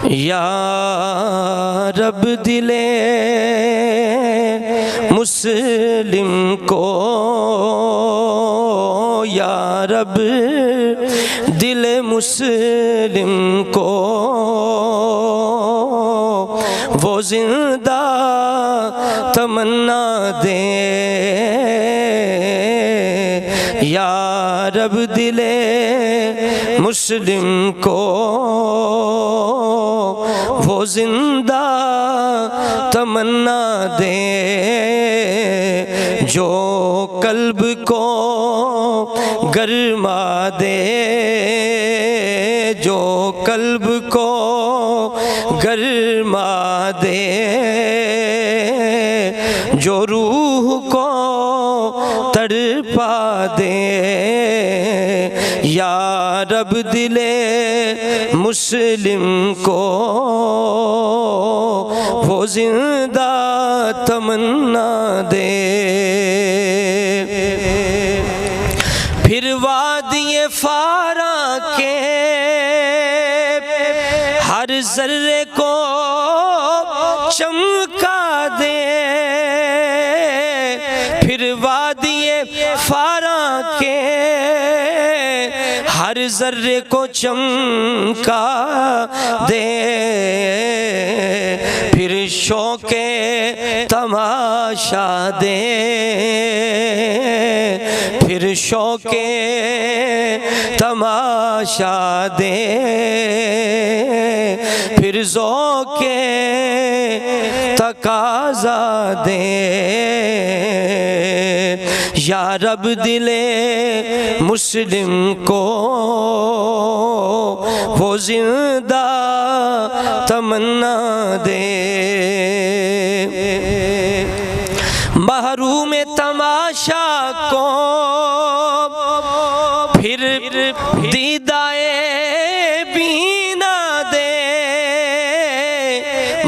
या रब दिले मुस्लिम को, या रब दिले मुस्लिम को वो जिंदा तमन्ना दे। या रब दिले मुस्लिम को वो जिंदा तमन्ना दे, जो कल्ब को गरमा दे, जो कल्ब को गरमा दे, जो रूह को तड़पा दे। या रब दिले मुस्लिम को वो जिंदा तमन्ना दे। फिर वादिये फारा के हर जर्रे को चमका दे, फिर वादिये फारा के हर जर्रे को चमका दे, फिर शौके तमाशा दे, फिर शौके तमाशा दे, फिर ज़ौक़े तकाज़ा दे। या रब दिले मुस्लिम को वो जिंदा तमन्ना दे। महरूम तमाशा को फिर दीदाए बीना दे,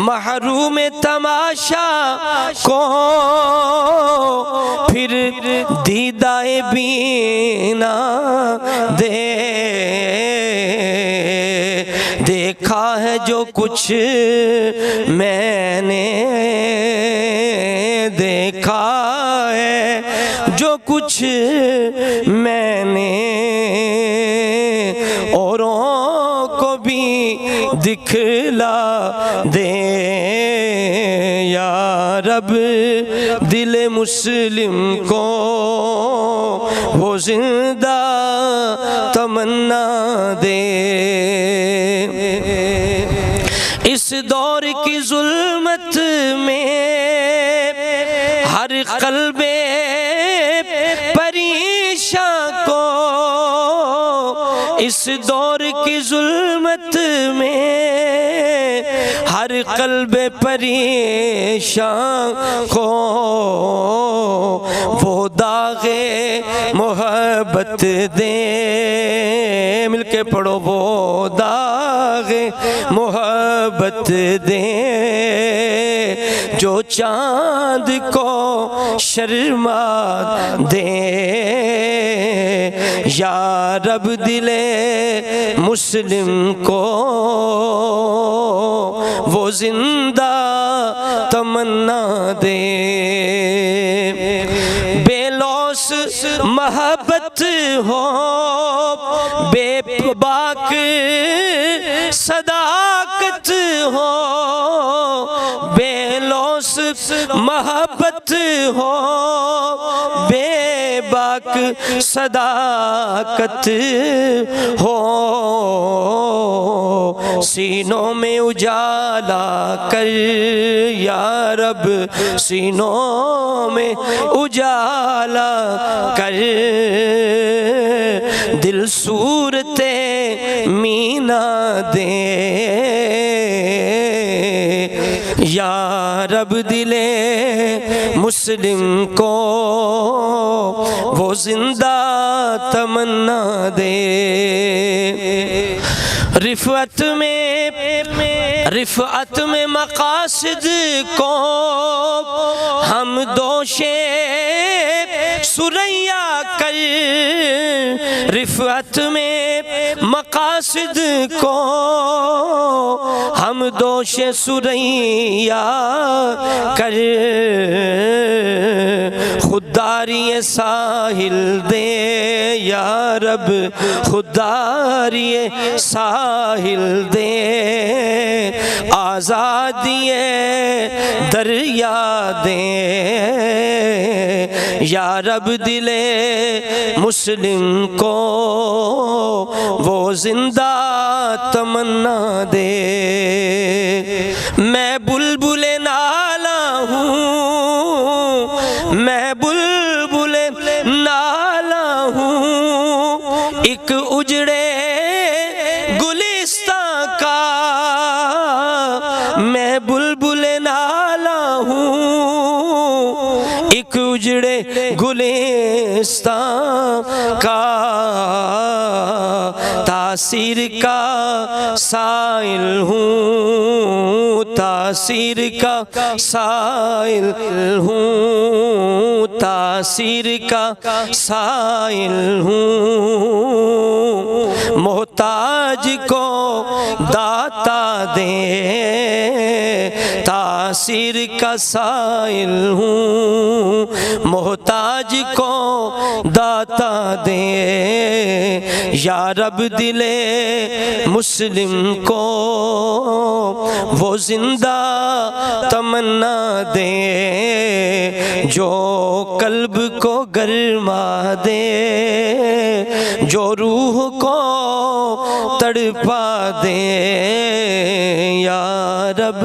महरूम तमाशा को फिर दीदाए बीना दे। देखा है जो कुछ मैंने, देखा है जो कुछ मैंने, औरों को भी दिखला दे। या रब दिल मुस्लिम को वो जिंदा तमन्ना दे। इस दौर की जुल्मत में हर क़ल्बे परेशां को, इस दौर की जुल्मत में हर क़ल्बे परेशां को वो दागे मोहब्बत दे। मिलके पढ़ो, वो दागे मोहब्बत दे, जो चाँद को शर्मा दे। या रब दिले मुस्लिम को वो जिंदा तमन्ना दे। बेलौस मोहब्बत हो, बेबाक सदाकत हो, बेलौस मोहब्बत हो, बेबाक सदाकत हो, सीनों में उजाला कर। या रब सीनों में उजाला कर, दिल सूरते मीना दे। या रब दिले मुस्लिम को वो जिंदा तमन्ना दे। रिफ़अत में मक़ासिद को हम दोषे सुरैया कर, रिफ़अत में मक़ासिद को हम दोष सुरैया कर, खुदारी साहिल दे या रब, खुदारी साहिल दे, आज़ादी दरिया दे या रब, दिले मुस्लिम को वो जिंदा तमन्ना दे। मैं बुलबुले नाला हूँ, मैं बुलबुले नाला हूँ, एक उजड़े गुलिस्तां का, मैं बुलबुले नाला हूँ, एक उजड़े गुलिस्तां का, तासीर का साइल हूँ, तासीर का साइल हूँ, तासीर का साइल हूँ, मोहताज को दाता दे, तासीर का साइल हूँ, मोहताज को दाता दे या रब, दिले मुस्लिम को वो जिंदा तमन्ना दे, जो कल्ब को गरमा दे, जो रूह को तड़पा दे या रब,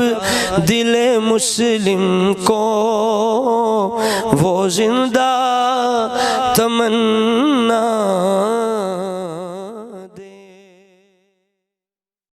दिले मुस्लिम को वो जिंदा तमन्ना